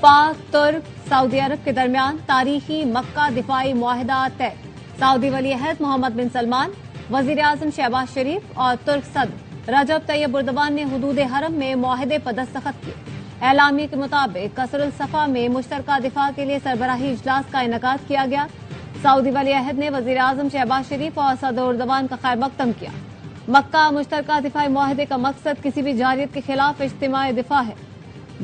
पाक तुर्क सऊदी अरब के दरमियान तारीखी मक्का दिफाई मुआहदा तय। सऊदी वली अहद मोहम्मद बिन सलमान, वजीर आजम शहबाज शरीफ और तुर्क सदर रजब तैयब एर्दोगान ने हुदूद हरम में मुआहदे पर दस्तखत किए। एलामी के मुताबिक कसरुल सफा में मुश्तरका दिफा के लिए सरबराही इजलास का इनेकाद किया गया। सऊदी वली अहद ने वजीर आजम शहबाज शरीफ और सदर एर्दोगान का खैर मकदम किया। मक्का मुश्तरका दिफाई मुआहदे का मकसद किसी भी जारियत के खिलाफ इज्तिमाई दिफा है।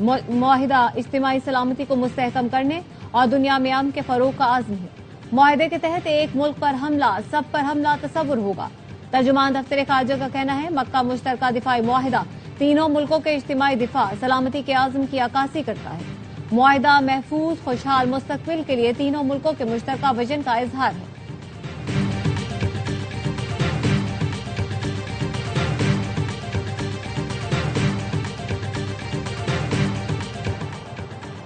मुआहिदा इज्तिमाई सलामती को मुस्तहकम करने और दुनिया में अमन के फरोग का आज़म है। मुआहिदे के तहत एक मुल्क पर हमला सब पर हमला तस्वुर होगा। तर्जुमान दफ्तर खारजा का कहना है मक्का मुश्तरका दिफाई मुआहिदा तीनों मुल्कों के इज्तिमाई दिफा सलामती के आज़म की अक्कासी करता है। मुआहिदा महफूज खुशहाल मुस्तकबिल के लिए तीनों मुल्कों के मुश्तरका विजन का इजहार है।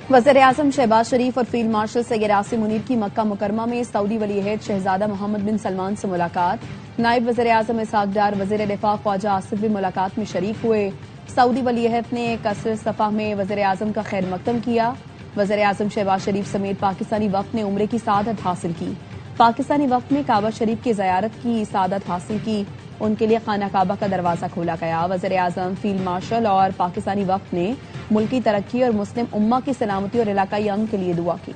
वज़ीर आज़म शहबाज शरीफ और फील्ड मार्शल सैयद आसिम मुनीर की मक्का मुकरमा में सऊदी वली अहद शहजादा मोहम्मद बिन सलमान से मुलाकात। नायब वज़ीर आज़म इसहाक डार वज़ीर दिफा ख्वाजा आसिफ भी मुलाकात में शरीक हुए। सऊदी वली अहद ने कसर सफा में वज़ीर आज़म का खैर मकदम किया। वज़ीर आज़म शहबाज शरीफ समेत पाकिस्तानी वफ्द ने उम्रे की सादत हासिल की। पाकिस्तानी वफ्द ने काबा शरीफ की ज़ियारत की सादत हासिल की। उनके लिए खाना काबा का दरवाजा खोला गया। वज़ीर आज़म, फील्ड मार्शल और पाकिस्तानी वफ्द ने मुल्की तरक्की और मुस्लिम उम्मा की सलामती और इलाकाई अमन के लिए दुआ की।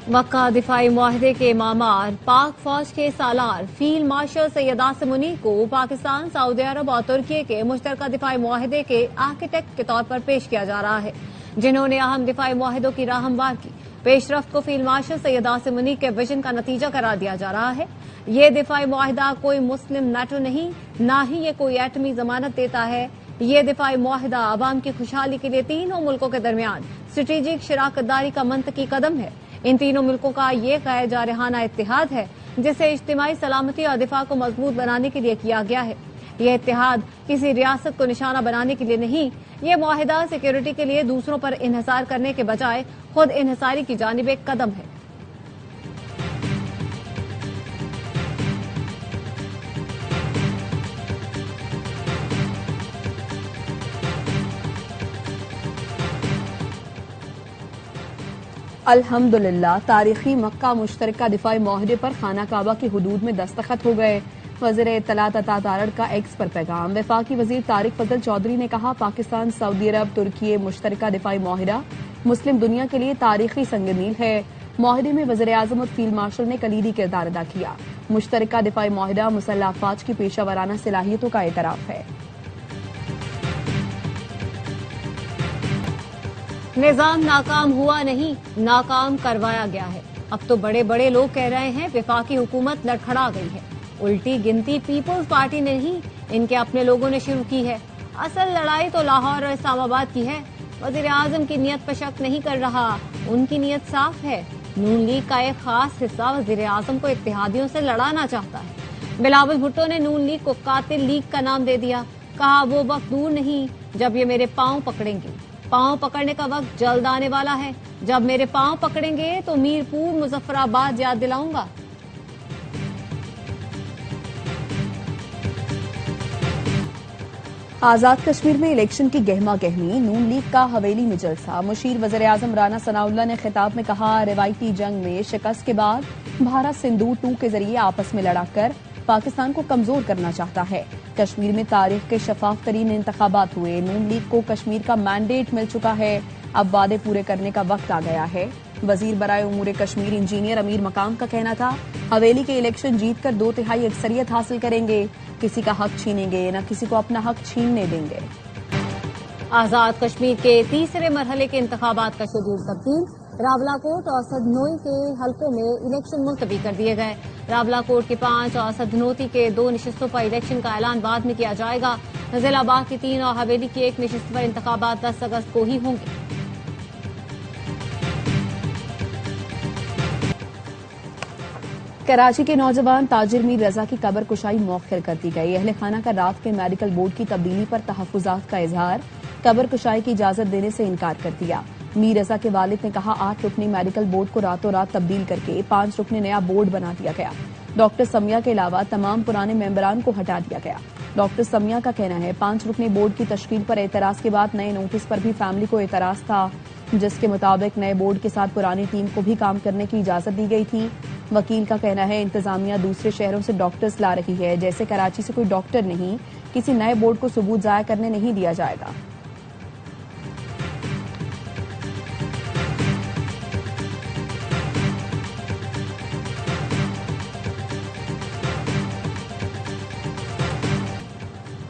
मक्का दिफाई मुआहदे के मामार पाक फौज के सालार फील्ड मार्शल सैयद आसिम मुनीर को पाकिस्तान, सऊदी अरब और तुर्की के मुश्तरका दिफाई मुआहदे के आर्किटेक्ट के तौर पर पेश किया जा रहा है, जिन्होंने अहम दिफाई मुआहदों की राह हमवार की। पेशरफ्त को फील्ड मार्शल सैयद आसिम मुनीर के विजन का नतीजा करार दिया जा रहा है। ये दिफाई मुआहदा कोई मुस्लिम नाटो नहीं, ना ही ये कोई एटमी जमानत देता है। ये दिफाई मुआहदा अवाम की खुशहाली के लिए तीनों मुल्कों के दरमियान स्ट्रेटेजिक शराकतदारी का मंतकी कदम है। इन तीनों मुल्कों का ये गैर जारहाना इत्तेहाद है जिसे इज्तिमाई सलामती और दिफा को मजबूत बनाने के लिए किया गया है। यह इत्तेहाद किसी रियासत को निशाना बनाने के लिए नहीं, ये मुआहिदा सिक्योरिटी के लिए दूसरों पर इन्हिसार करने के बजाय खुद इन्हिसारी की जानिब एक कदम है। अल्हम्दुलिल्लाह तारीखी मक्का मुश्तरका दिफाई मुआहदे पर खाना काबा की हुदूद में दस्तखत हो गए। वज़ीर इत्तलात अता तारड़ का एक्स पर पैगाम। वफाकी वज़ीर तारिक फजल चौधरी ने कहा पाकिस्तान, सऊदी अरब, तुर्की मुश्तरका दिफाई मुआहिदा मुस्लिम दुनिया के लिए तारीखी संगमील है। मुआहिदे में वज़ीर आज़म और फील्ड मार्शल ने कलीदी किरदार अदा किया। मुश्तरका दिफाई मुआहिदा मुसल्लह अफवाज की पेशा वराना सलाहियतों का एतराफ है। निजाम नाकाम हुआ नहीं, नाकाम करवाया गया है। अब तो बड़े बड़े लोग कह रहे हैं वफाकी हुकूमत लड़खड़ा गई है। उल्टी गिनती पीपुल्स पार्टी ने नहीं, इनके अपने लोगों ने शुरू की है। असल लड़ाई तो लाहौर और इस्लामाबाद की है। वज़ीर आज़म की नीयत पर शक नहीं कर रहा, उनकी नीयत साफ है। नून लीग का एक खास हिस्सा वज़ीर आज़म को इत्तेहादियों से लड़ाना चाहता है। बिलावल भुट्टो ने नून लीग को कातिल लीग का नाम दे दिया। कहा वो वक्त दूर नहीं जब ये मेरे पांव पकड़ेंगे। पांव पकड़ने का वक्त जल्द आने वाला है। जब मेरे पांव पकड़ेंगे तो मीरपुर, मुजफ्फराबाद याद दिलाऊंगा। आजाद कश्मीर में इलेक्शन की गहमा गहमी, नून लीग का हवेली में जलसा। मुशीर वज़ीर आज़म राना सनाउल्लाह ने खिताब में कहा रिवायती जंग में शिकस्त के बाद भारत सिंदूर 2 के जरिए आपस में लड़ाकर पाकिस्तान को कमजोर करना चाहता है। कश्मीर में तारीख के शफाफ तरीन इंतखाबात हुए। नून लीग को कश्मीर का मैंडेट मिल चुका है। अब वादे पूरे करने का वक्त आ गया है। वजीर बराए उमूर कश्मीर इंजीनियर अमीर मकाम का कहना था हवेली के इलेक्शन जीतकर 2/3 अक्सरियत हासिल करेंगे। किसी का हक छीनेंगे न किसी को अपना हक छीनने देंगे। आजाद कश्मीर के तीसरे मरहले के इंतखाबात का शेड्यूल तब्दील। रावलाकोट और सदनोई के हलकों में इलेक्शन मुलतवी कर दिए गए। रावलाकोट के 5 और सदनोती के 2 नशिस्तों पर इलेक्शन का ऐलान बाद में किया जाएगा। नजीराबाद की 3 और हवेली की 1 नशिस्त पर इंतखाबात 10 अगस्त को ही होंगे। कराची के नौजवान ताजिर मीर रजा की कब्र कुशाई मौखिर कर दी गई। अहले खाना का रात के मेडिकल बोर्ड की तब्दीली पर तहफ्फुजात का इजहार। कब्र कुशाई की इजाजत देने से इनकार कर दिया। मीर रजा के वालिद ने कहा 8 रुकनी मेडिकल बोर्ड को रातों रात तब्दील करके 5 रुकनी नया बोर्ड बना दिया गया। डॉक्टर समिया के अलावा तमाम पुराने मेंबरान को हटा दिया गया। डॉक्टर समिया का कहना है 5 रुकनी बोर्ड की तश्कील पर एतराज के बाद नए नोटिस पर भी फैमिली को एतराज था, जिसके मुताबिक नए बोर्ड के साथ पुरानी टीम को भी काम करने की इजाजत दी गई थी। वकील का कहना है इंतजामिया दूसरे शहरों से डॉक्टर्स ला रही है, जैसे कराची से कोई डॉक्टर नहीं, किसी नए बोर्ड को सबूत जाया करने नहीं दिया जाएगा।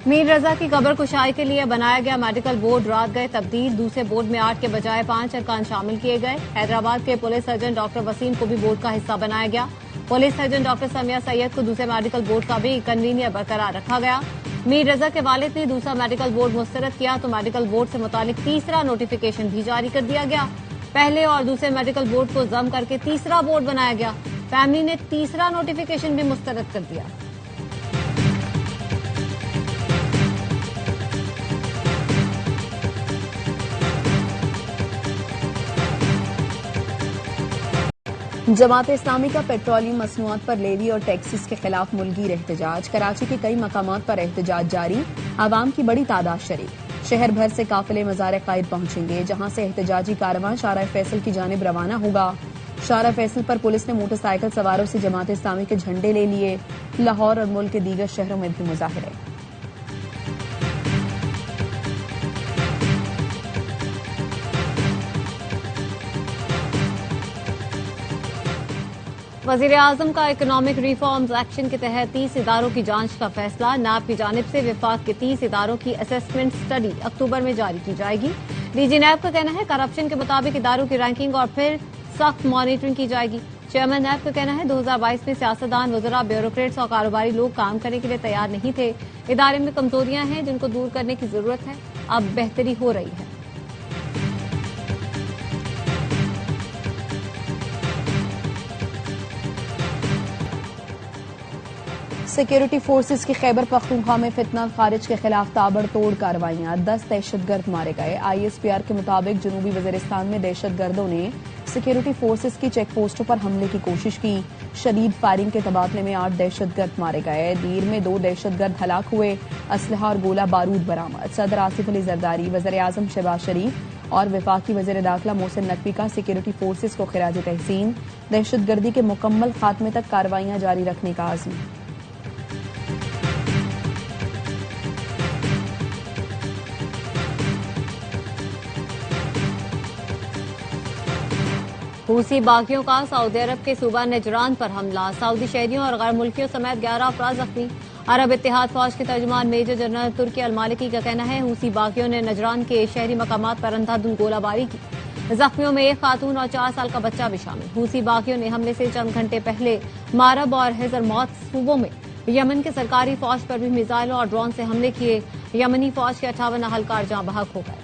मीर रजा की कब्र कुशाई के लिए बनाया गया मेडिकल बोर्ड रात गए तब्दील। दूसरे बोर्ड में 8 के बजाय 5 अरकान शामिल किए गए। हैदराबाद के पुलिस सर्जन डॉक्टर वसीम को भी बोर्ड का हिस्सा बनाया गया। Police surgeon doctor Samiya Syed को दूसरे मेडिकल बोर्ड का भी कन्वीनियर बरकरार रखा गया। मीर रजा के वालिद ने दूसरा मेडिकल बोर्ड मुस्तरद किया तो मेडिकल बोर्ड से मुतालिक तीसरा नोटिफिकेशन भी जारी कर दिया गया। पहले और दूसरे मेडिकल बोर्ड को जम करके तीसरा बोर्ड बनाया गया। फैमिली ने तीसरा नोटिफिकेशन भी मुस्तरद कर दिया। जमात इस्लामी का पेट्रोलियम मसनूआत पर लेवी और टैक्सेस के खिलाफ मुल्कीर एहतजाज। कराची के कई मकामात पर एहतजाज जारी, आवाम की बड़ी तादाद शरीक। शहर भर से काफिले मज़ार कायद पहुंचेंगे, जहां से एहतजाजी कारवां शारा फैसल की जानिब रवाना होगा। शारा फैसल पर पुलिस ने मोटरसाइकिल सवारों से जमात इस्लामी के झंडे ले लिए। लाहौर और मुल्क के दीगर शहरों में भी मुजाहिरे। वजीर आजम का इकोनॉमिक रिफॉर्म्स एक्शन के तहत 30 इदारों की जांच का फैसला। नाब की जानिब से विफाक के 30 इदारों की असेसमेंट स्टडी अक्टूबर में जारी की जाएगी। डीजी नैब का कहना है करप्शन के मुताबिक इदारों की रैंकिंग और फिर सख्त मॉनिटरिंग की जाएगी। चेयरमैन नैब का कहना है 2022 में सियासतदान, वज़रा, ब्यूरोक्रेट्स और कारोबारी लोग काम करने के लिए तैयार नहीं थे। इदारे में कमजोरियां हैं जिनको दूर करने की जरूरत है। अब बेहतरी हो रही है। सिक्योरिटी फोर्सेस की खैबर पख्तूनख्वा में फितना खारिज के खिलाफ ताबड़तोड़ कार्रवाइयां। 10 दहशतगर्द मारे गए। ISPR के मुताबिक जनूबी वजीरिस्तान में दहशतगर्दों ने सिक्योरिटी फोर्सेस की चेक पोस्टों पर हमले की कोशिश की। शदीद फायरिंग के तबादले में 8 दहशतगर्द मारे गए। दीर में 2 दहशतगर्द हलाक हुए। असलहा और गोला बारूद बरामद। सदर आसिफ अली जरदारी, वज़ीर आज़म शहबाज शरीफ और वफाकी वज़ीर दाखिला मोहसिन नकवी का सिक्योरिटी फोर्सेस को खिराज तहसीन। दहशतगर्दी के मुकम्मल खात्मे तक कार्रवाइयां जारी रखने का आज़म। हूसी बागियों का सऊदी अरब के सूबा नजरान पर हमला। सऊदी शहरियों और गैर मुल्कियों समेत 11 अफराद जख्मी। अरब इत्तेहाद फौज के तर्जुमान मेजर जनरल तुर्की अल-मालिकी का कहना है हूसी बागियों ने नजरान के शहरी मकामात पर अंधाधुंध गोलाबारी की। जख्मियों में 1 खातून और 4 साल का बच्चा भी शामिल। हूसी बागियों ने हमले से चंद घंटे पहले मारब और हजरमौत सूबों में यमन के सरकारी फौज पर भी मिसाइलों और ड्रोन से हमले किए। यमनी फौज के 58 अहलकार जहां बहक हो गए।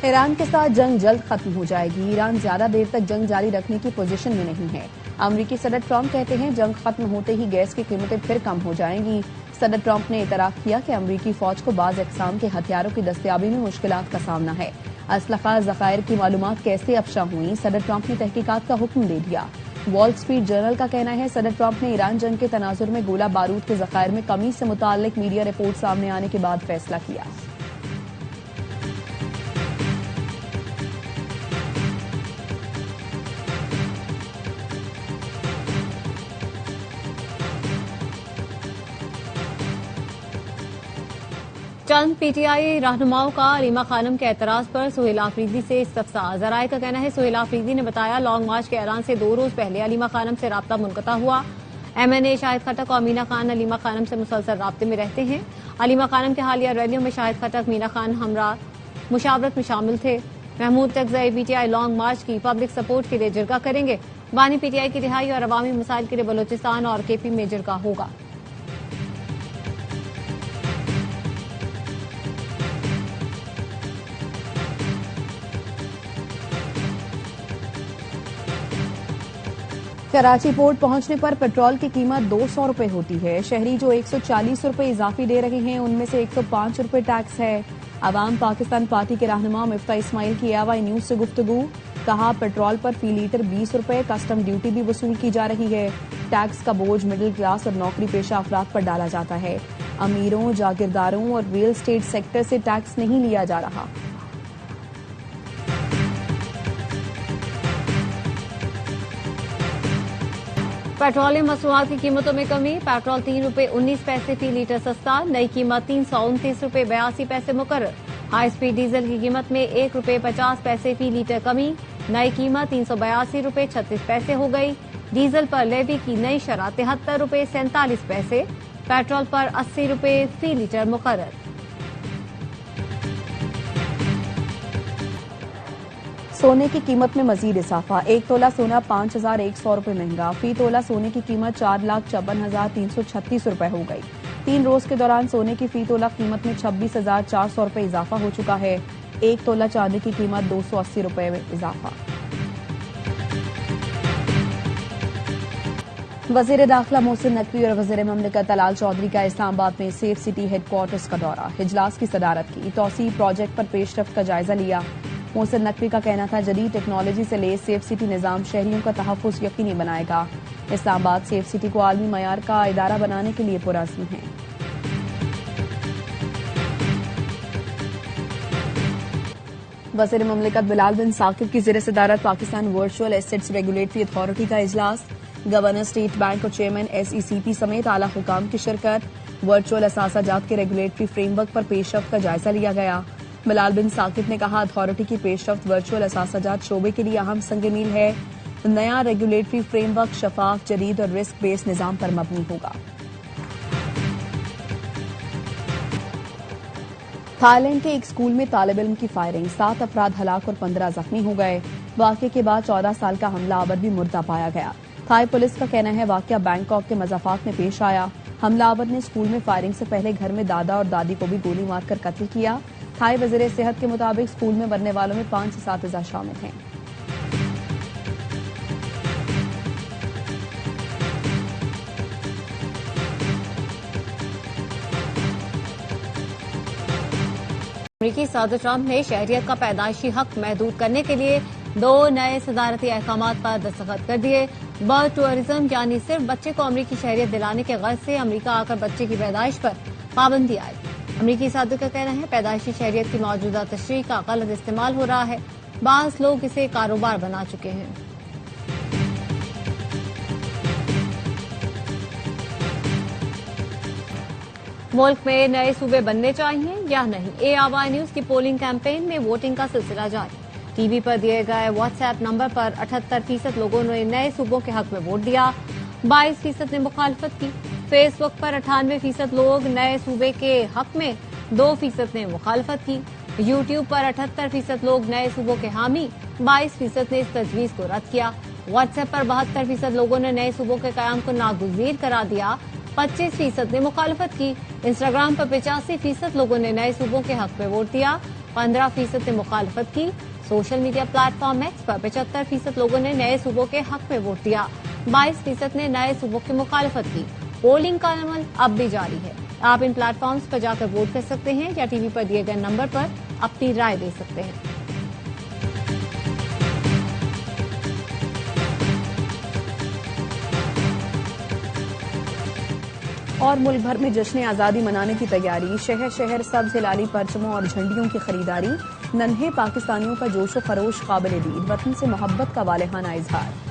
ईरान के साथ जंग जल्द खत्म हो जाएगी। ईरान ज्यादा देर तक जंग जारी रखने की पोजीशन में नहीं है। अमरीकी सदर ट्रंप कहते हैं जंग खत्म होते ही गैस की कीमतें फिर कम हो जाएंगी। सदर ट्रंप ने इतराफ किया कि अमरीकी फौज को बाज अक़साम के हथियारों की दस्तयाबी में मुश्किलात का सामना है। असलहा ज़खायर की मालूमात कैसे अफशा हुई, सदर ट्रंप ने तहकीकात का हुक्म दे दिया। वॉल स्ट्रीट जर्नल का कहना है सदर ट्रंप ने ईरान जंग के तनाजुर में गोला बारूद के ज़खायर में कमी से मुताल्लिक मीडिया रिपोर्ट सामने आने के बाद फैसला किया। चंद पीटीआई रहनुमाओं का अलीमा खानम के एतराज पर सुहेल आफरीदी से इस्तफसार। जराए का कहना है सुहेल आफरीदी ने बताया लॉन्ग मार्च के ऐलान से 2 रोज पहले अलीमा खानम से राब्ता मुनक़ता हुआ। MNA शाहिद खटक और मीना खान अलीमा खानम से मुसलसल राब्ते में रहते हैं। अलीमा खानम के हालिया रैलियों में शाहिद खटक, मीना खान हमरा मुशावरत में शामिल थे। महमूद तकज़ई पीटीआई लॉन्ग मार्च की पब्लिक सपोर्ट के लिए जिरगा करेंगे। बानी पीटीआई की रिहाई और अवामी मसाइल के लिए बलोचिस्तान और KP में जिरगा होगा। कराची पोर्ट पहुंचने पर पेट्रोल की कीमत 200 रुपए होती है। शहरी जो 140 रुपए इजाफी दे रहे हैं उनमें से 105 रुपए टैक्स है। अवाम पाकिस्तान पार्टी के रहनुमा मिफ्ता इस्माइल की AY न्यूज से गुफ्तगू, कहा पेट्रोल पर फी लीटर 20 रुपए कस्टम ड्यूटी भी वसूल की जा रही है। टैक्स का बोझ मिडिल क्लास और नौकरी पेशा अफराद पर डाला जाता है। अमीरों, जागीरदारों और रियल एस्टेट सेक्टर से टैक्स नहीं लिया जा रहा। पेट्रोलियम मसनूआत की कीमतों में कमी। पेट्रोल 3 रुपए 19 पैसे फी लीटर सस्ता, नई कीमत 329 रुपए 82 पैसे मुकर्रर। हाई स्पीड डीजल की कीमत में 1 रुपए 50 पैसे फी लीटर कमी, नई कीमत 382 रुपए 36 पैसे हो गई। डीजल पर लेवी की नई शरह 73 रुपए 47 पैसे, पेट्रोल पर 80 रुपए फी लीटर मुकर्रर। सोने की कीमत में मजीद इजाफा, 1 तोला सोना 5,100 रुपए महंगा। फी तोला सोने की कीमत 4,54,336 रुपए हो गई। 3 रोज के दौरान सोने की फी तोला कीमत में 26,400 रुपए इजाफा हो चुका है। 1 तोला चांदी की कीमत 280 रुपए में इजाफा। वजीर दाखिला मोहसिन नकवी और वजीर ममलिकत तलाल चौधरी का इस्लामाबाद में सेफ सिटी हेडक्वार्टर्स का दौरा, इजलास की सदारत की। तौसीफ प्रोजेक्ट पर पेशरफ्त का जायजा लिया। मोहसिन नकवी का कहना था जदीद टेक्नोलॉजी से लेस सेफ सिटी निजाम शहरियों का तहफ़्फ़ुज़ यकीनी बनाएगा। इस्लामाबाद सेफ सिटी को आलमी मयार का इदारा बनाने के लिए पुरअज़्म है। वज़ीर ममलिकत बिलाल बिन साकिब की ज़ेर सदारत Pakistan virtual assets regulatory authority का इजलास, गवर्नर स्टेट बैंक और चेयरमैन SECP समेत आला हुकाम की शिरकत। वर्चुअल असासाजात के रेगुलेटरी फ्रेमवर्क पर पेशरफ्त का जायजा लिया गया। बिलाल बिन साकिब ने कहा अथॉरिटी की पेशरफ्त वर्चुअल असासाजात शोबे के लिए अहम संग मील है। नया रेगुलेटरी फ्रेमवर्क शफाफ, जदीद और रिस्क बेस्ड निजाम पर मबनी होगा। थाईलैंड के एक स्कूल में तालिब इल्म की फायरिंग, 7 अफराद हलाक और 15 जख्मी हो गए। वाक़े के बाद 14 साल का हमलावर भी मुर्दा पाया गया। थाई पुलिस का कहना है वाक़या बैंकॉक के मज़ाफात में पेश आया। हमलावर ने स्कूल में फायरिंग से पहले घर में दादा और दादी को भी गोली मारकर कत्ल किया। थाई वज़ीर सेहत के मुताबिक स्कूल में मरने वालों में 5 असातिज़ा शामिल हैं। अमेरिकी सदर ट्रंप ने शहरियत का पैदाइशी हक महदूद करने के लिए 2 नए सदारती अहकामात पर दस्तखत कर दिए। बर्थ टूरिज्म यानी सिर्फ बच्चे को अमेरिकी शहरियत दिलाने के गर्ज से अमेरिका आकर बच्चे की पैदाइश पर पाबंदी आई। अमेरिकी सदर का कहना है पैदाइशी शहरियत की मौजूदा तशरीह का गलत इस्तेमाल हो रहा है। बाज़ लोग इसे कारोबार बना चुके हैं। मुल्क में नए सूबे बनने चाहिए या नहीं, AY न्यूज की पोलिंग कैंपेन में वोटिंग का सिलसिला जारी। टीवी पर दिए गए व्हाट्सएप नंबर पर 78% लोगों ने नए सूबों के हक में वोट दिया, 22% ने मुखालफत की। फेसबुक पर 98% लोग नए सूबे के हक में, 2% ने मुखालफत की। यूट्यूब पर 78% लोग नए सूबों के हामी, 22% ने इस तजवीज को रद्द किया। व्हाट्सएप पर 72% लोगों ने नए सूबों के कयाम को नागुज़ीर करार दिया, 25% ने मुखालफत की। इंस्टाग्राम पर 85% लोगों ने नए सूबों के हक में वोट दिया, 15% ने मुखालफत की। सोशल मीडिया प्लेटफॉर्म X पर 75% लोगों ने नए सूबों के हक में वोट दिया, 22% ने नए सूबों की मुखालफत की। पोलिंग का अमल अब भी जारी है। आप इन प्लेटफॉर्म्स पर जाकर वोट कर सकते हैं या टीवी पर दिए गए नंबर पर अपनी राय दे सकते हैं। और मुल्क भर में जश्न आज़ादी मनाने की तैयारी, शहर शहर सब्ज हिलाली परचमों और झंडियों की खरीदारी। नन्हे पाकिस्तानियों का जोश व खरोश काबिल दीद, वतन से मोहब्बत का वालेहाना इजहार।